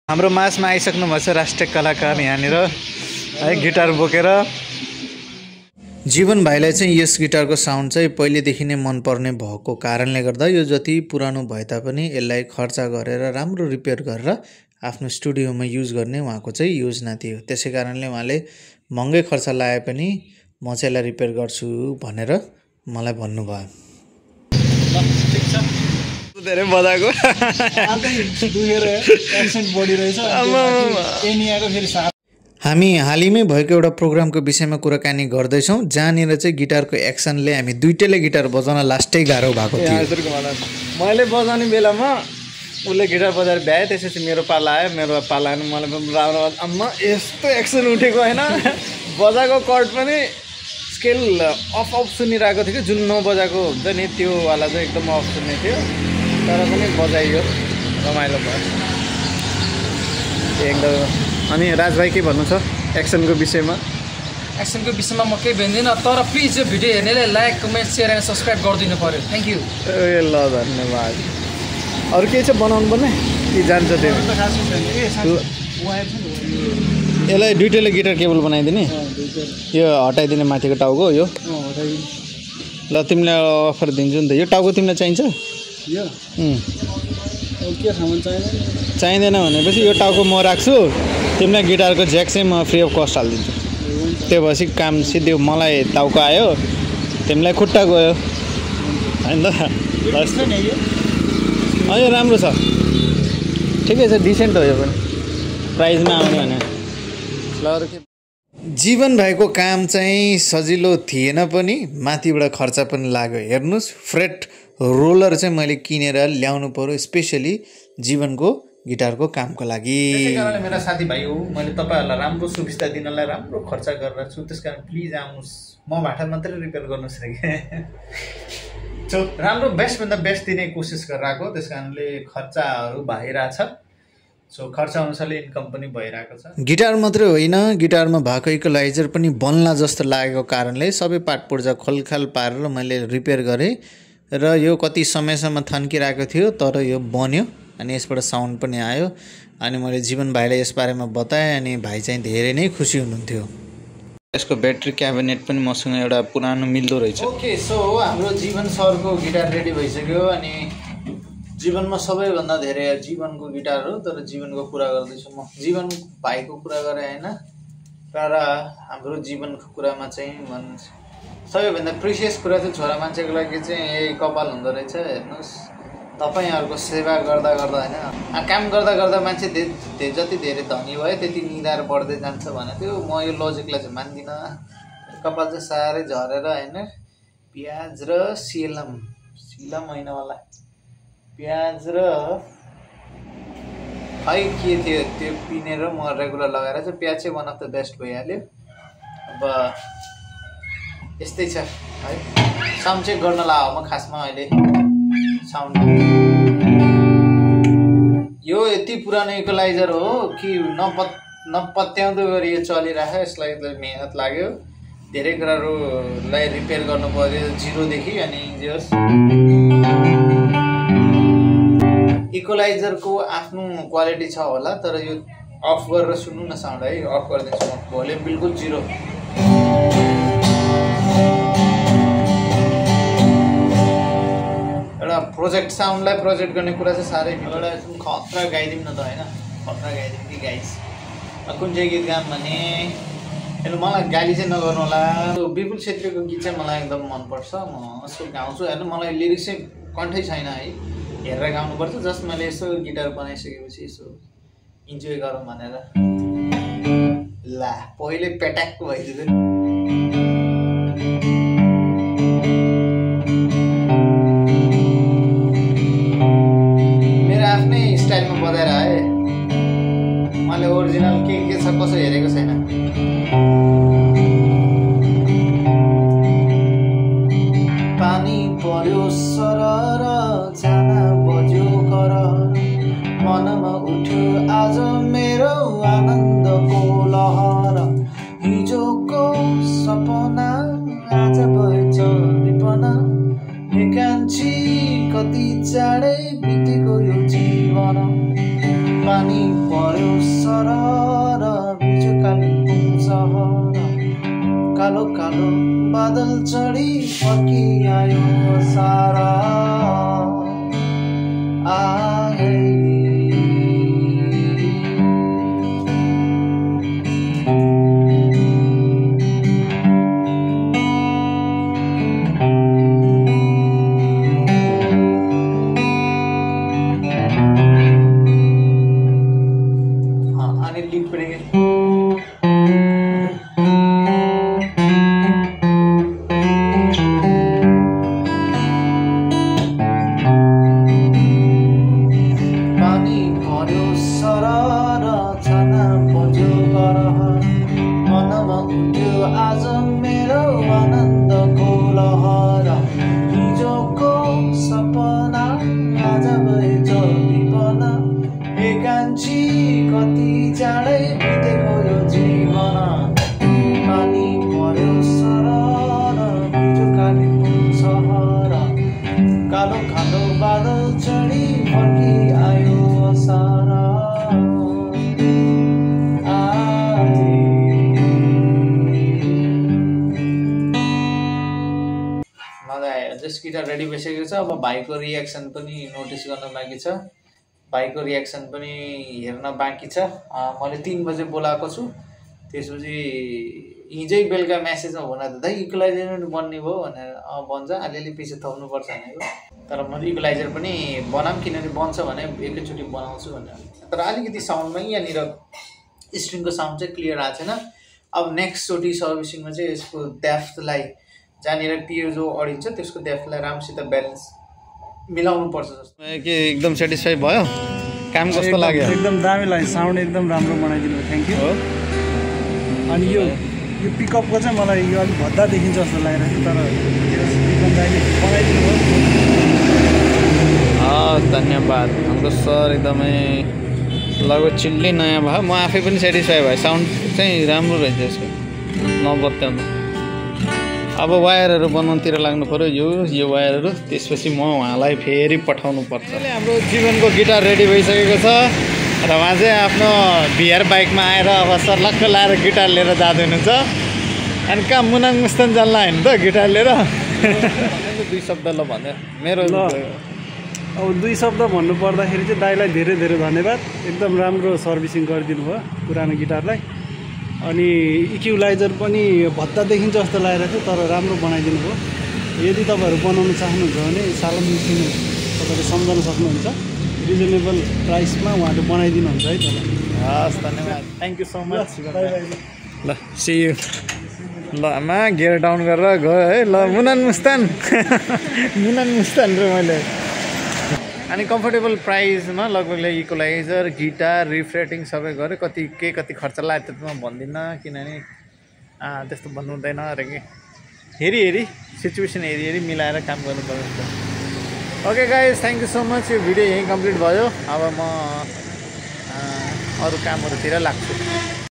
हाम्रो माझमा आइसक्नु भएको छ राष्ट्रिय कलाकार यहाँनिर है गिटार बोकेर। जीवन भाइलाई चाहिँ यस गिटारको साउन्ड चाहिँ पहिलेदेखि नै मनपर्ने भएको कारणले गर्दा यो जति पुरानो भए तापनि यसलाई खर्च गरेर राम्रो रिपेयर गरेर आफ्नो स्टुडियोमा युज गर्ने उहाँको चाहिँ योजना थियो। त्यसै कारणले उहाँले महँगै खर्च लाए पनि म चाहिँ यसलाई रिपेयर गर्छु भनेर मलाई भन्नुभयो। धेरै बजाएको हामी हालैमै भएको एउटा प्रोग्रामको विषयमा कुराकानी गर्दैछौँ जहाँनिर चाहिँ गिटारको एक्सनले हामी दुईटैले गिटार बजाउन लास्टै गाह्रो भएको थियो। मैले बजाउने बेलामा उसले गिटार बजाएर भ्याए, त्यसपछि मेरो पाला आयो, मेरो पाला आएन, मलाई पनि राम्रो अम्मा यस्तो एक्सन उठेको होइन। बजाएको कर्ड पनि स्केल अफ सुनिरहेको थियो कि जुन नबजाएको हुन्छ नि त्यो वाला चाहिँ एकदम अफ सुन्ने थियो, तर पनि बजाइयो, रमाइलो भयो एकदम। अनि राज भाइ के भन्नु छ एक्सनको विषयमा? एक्सनको विषयमा म केही भन्दिनँ, तर प्लिज यो भिडियो हेर्नेले like comment share and subscribe गरिदिनु पर्यो। Thank you. ए ल धन्यवाद। अरू केही चाहिँ बनाउनु पर्ने कि जान्छ त्यो? यसलाई दुईटैले गिटार केबल बनाइदिने, यो हटाइदिने माथिको टाउको यो। ल तिमीलाई अफर दिन्छु नि त। यो टाउको तिमीलाई चाहिन्छ? चाहिँदैन भनेपछि यो टाउको म राख्छु, तिमीलाई गिटारको ज्याक चाहिँ म फ्री अफ कस्ट हालिदिन्छु। त्यो भएपछि काम सिधै मलाई टाउको आयो, तिमीलाई खुट्टा गयो होइन त? यो राम्रो छ, ठिकै छ, डिसेन्ट हो यो पनि, प्राइजमा आउने भने। जीवन भाइको काम चाहिँ सजिलो थिएन पनि माथिबाट खर्च पनि लाग्यो। हेर्नुहोस्, फ्रेट रोलर चाहिँ मैले किनेर ल्याउनु पर्यो स्पेसली जीवनको गिटारको कामको लागि। त्यसै कारणले मेरा साथीभाइ हो, मैले तपाईँहरूलाई राम्रो सुविस्ता दिनलाई राम्रो खर्च गरेर छु। त्यस कारण प्लिज आउनुहोस्, मबाट मात्रै रिपेयर गर्नुहोस् रे। राम्रो बेस्टभन्दा बेस्ट दिने कोसिस गरिरहेको, त्यस कारणले खर्चहरू भइरहेछ। सो खर्च अनुसारले इन्कम पनि भइरहेको छ। गिटार मात्रै होइन, गिटारमा भएको इक्वलाइजर पनि बन्ला जस्तो लागेको कारणले सबै पाटपुर्जा खोलखाल पारेर मैले रिपेयर गरेँ र यो कति समयसम्म थन्किरहेको थियो, तर यो बन्यो अनि यसबाट साउन्ड पनि आयो। अनि मैले जीवन भाइलाई यस बारेमा बताएँ अनि भाइ चाहिँ धेरै नै खुसी हुनुहुन्थ्यो। यसको ब्याट्री क्याबिनेट पनि मसँग एउटा पुरानो मिल्दो रहेछ। ओके, सो हाम्रो जीवन सरको गिटार रेडी भइसक्यो। अनि जीवनमा सबैभन्दा धेरै जीवनको गिटार हो, तर जीवनको कुरा गर्दैछु म। जीवन भाइको कुरा गरेँ होइन, तर हाम्रो जीवनको कुरामा चाहिँ सबैभन्दा प्रिसियस कुरा चाहिँ छोरा मान्छेको लागि चाहिँ यही कपाल हुँदो रहेछ। हेर्नुहोस्, तपाईँहरूको सेवा गर्दा गर्दा होइन, काम गर्दा गर्दा मान्छे जति धेरै धनी भयो त्यति निधार बढ्दै जान्छ भने त्यो म यो लजिकलाई चाहिँ मान्दिनँ। कपाल चाहिँ साह्रै झरेर होइन, प्याज र सिलम महिनावाला प्याज र खै के थियो त्यो पिनेर म रेगुलर लगाएर चाहिँ प्याज चाहिँ वान अफ द बेस्ट भइहाल्यो। अब यस्तै छ है। साउन्ड चेक गर्न लाग्यो म खासमा अहिले। साउन्ड यो यति पुरानो इक्वलाइजर हो कि नपत्याउँदो गरी यो चलिरहेको, यसलाई मेहनत लाग्यो, धेरै कुराहरूलाई रिपेयर गर्नु पर्यो जिरोदेखि। अनि इक्वलाइजरको आफ्नो क्वालिटी छ होला, तर यो अफ गरेर सुन्नु न साउन्ड है। अफ गरिदिन्छु म, भोल्युम बिल्कुल जिरो। एउटा प्रोजेक्ट साउन्डलाई प्रोजेक्ट गर्ने कुरा चाहिँ साह्रै एउटा खतरा गाइदिउँ न त होइन, खतरा गाइदिउँ कि गाइस। कुन चाहिँ गीत गाऊँ भने मलाई गाली चाहिँ नगर्नु होला। विपुल छेत्रीको गीत चाहिँ मलाई एकदम मनपर्छ, म यसो गाउँछु। हेर्नु, मलाई लिरिक्स चाहिँ कन्ठै छैन है, हेरेर गाउनुपर्छ। जस्ट मैले यसो गिटार बनाइसकेपछि यसो इन्जोय गरौँ भनेर। ला पहिले पेट्याक भइदियो। मेरो आफ्नै स्टाइलमा बजाएर आएँ मैले। ओरिजिनल के छ कसो हेरेको छैन। पानी पर्यो सरर जान बज्यो कर, मनमा उठ्यो आज मेरो आनन्दको लहर। हिजोको सपना आज भएछ विपना, एकान्छी कति चाँडै बितेको यो जीवन। पानी पर्यो सरर बिजु कालिम्पोङ सहर कालो कालो बादल चढी फर्किआयो सारा आए आज मेरो आनन्दको लहर हिजोको सपना आज भएछ विपन एकान्छी कति चाँडै बितेको यो जीवन पानी पर्यो सरर बिजु कालिम्पोङ सहर कालो कालो बादल चढी फर्किआयो सारा जस्ट गिटार रेडी भइसकेको छ। अब भाइको रियाक्सन पनि नोटिस गर्न बाँकी छ, भाइको रियाक्सन पनि हेर्न बाँकी छ। मैले 3 बजे बोलाएको छु, त्यसपछि हिजै बेलुका म्यासेजमा भन त दाइ इक्वलाइजर बन्ने भयो भनेर बन्छ अलिअलि पछि थप्नुपर्छ भनेको, तर म इक्वलाइजर पनि बनाऊँ किनभने बन्छ भने एकैचोटि बनाउँछु भनेर। तर अलिकति साउन्डमा यहाँनिर स्ट्रिङको साउन्ड चाहिँ क्लियर आएको छैन। अब नेक्स्टचोटि सर्भिसिङमा चाहिँ यसको डेफ्थलाई जहाँनिर पिएजो अडिन्छ त्यसको डेफ्थलाई राम्रोसित ब्यालेन्स मिलाउनु पर्छ जस्तो। के एकदम सेटिस्फाई भयो? काम कस्तो लाग्यो? एकदम दामी लाग्यो, साउन्ड एकदम राम्रो बनाइदिनु, थ्याङ्क यू। अनि यो पिकअपको चाहिँ मलाई यो अलिक भद्दा देखिन्छ जस्तो लागिरहेको थियो, तर एकदम दामी बनाइदिनु भयो। धन्यवाद हाम्रो सर, एकदमै लगभग चिल्ली नयाँ भयो। म आफै पनि सेटिस्फाई भयो, साउन्ड चाहिँ राम्रो रहेछ यसको, नबत्याउनु। अब वायरहरू बनाउनुतिर लाग्नु पऱ्यो, यो वायरहरू, त्यसपछि म उहाँलाई फेरि पठाउनु पर्छ। हाम्रो जीवनको गिटार रेडी भइसकेको छ र उहाँ चाहिँ आफ्नो बिहार बाइकमा आएर अब सर्लक्क लाएर गिटार लिएर जाँदै हुनुहुन्छ। अनि कहाँ मुनाङ मुस्तान जान्ला होइन त गिटार लिएर? 2 शब्द ल भन्यो मेरो। अब 2 शब्द भन्नु पर्दाखेरि चाहिँ दाइलाई धेरै धेरै धन्यवाद, एकदम राम्रो सर्भिसिङ गरिदिनु भयो पुरानो गिटारलाई। अनि इक्वलाइजर पनि भद्दा देखिन्छ जस्तो लागेको थियो, तर राम्रो बनाइदिनु भयो। यदि तपाईँहरू बनाउन चाहनुहुन्छ भने सालम मिसिन तपाईँले सम्झाउन सक्नुहुन्छ, रिजनेबल प्राइसमा उहाँले बनाइदिनुहुन्छ है तपाईँ। हस् धन्यवाद, थ्याङ्क यू सो मच। ल सी यू। ल आमा गियर डाउन गरेर गयो है। ल मुनान मुस्तान मुनान मुस्तान र मैले। अनि कम्फर्टेबल प्राइसमा लगभग इक्वलाइजर, गिटार, रिफ्रेटिङ सबै गरेँ। कति खर्च लाग्यो त्यो म भन्दिनँ, किनभने त्यस्तो भन्नु हुँदैन अरे कि हेरी सिचुएसन हेरी मिलाएर काम गर्नुपर्छ। Okay guys, thank you so much. यो भिडियो यहीँ कम्प्लिट भयो। अब म अरू कामहरूतिर लाग्छु।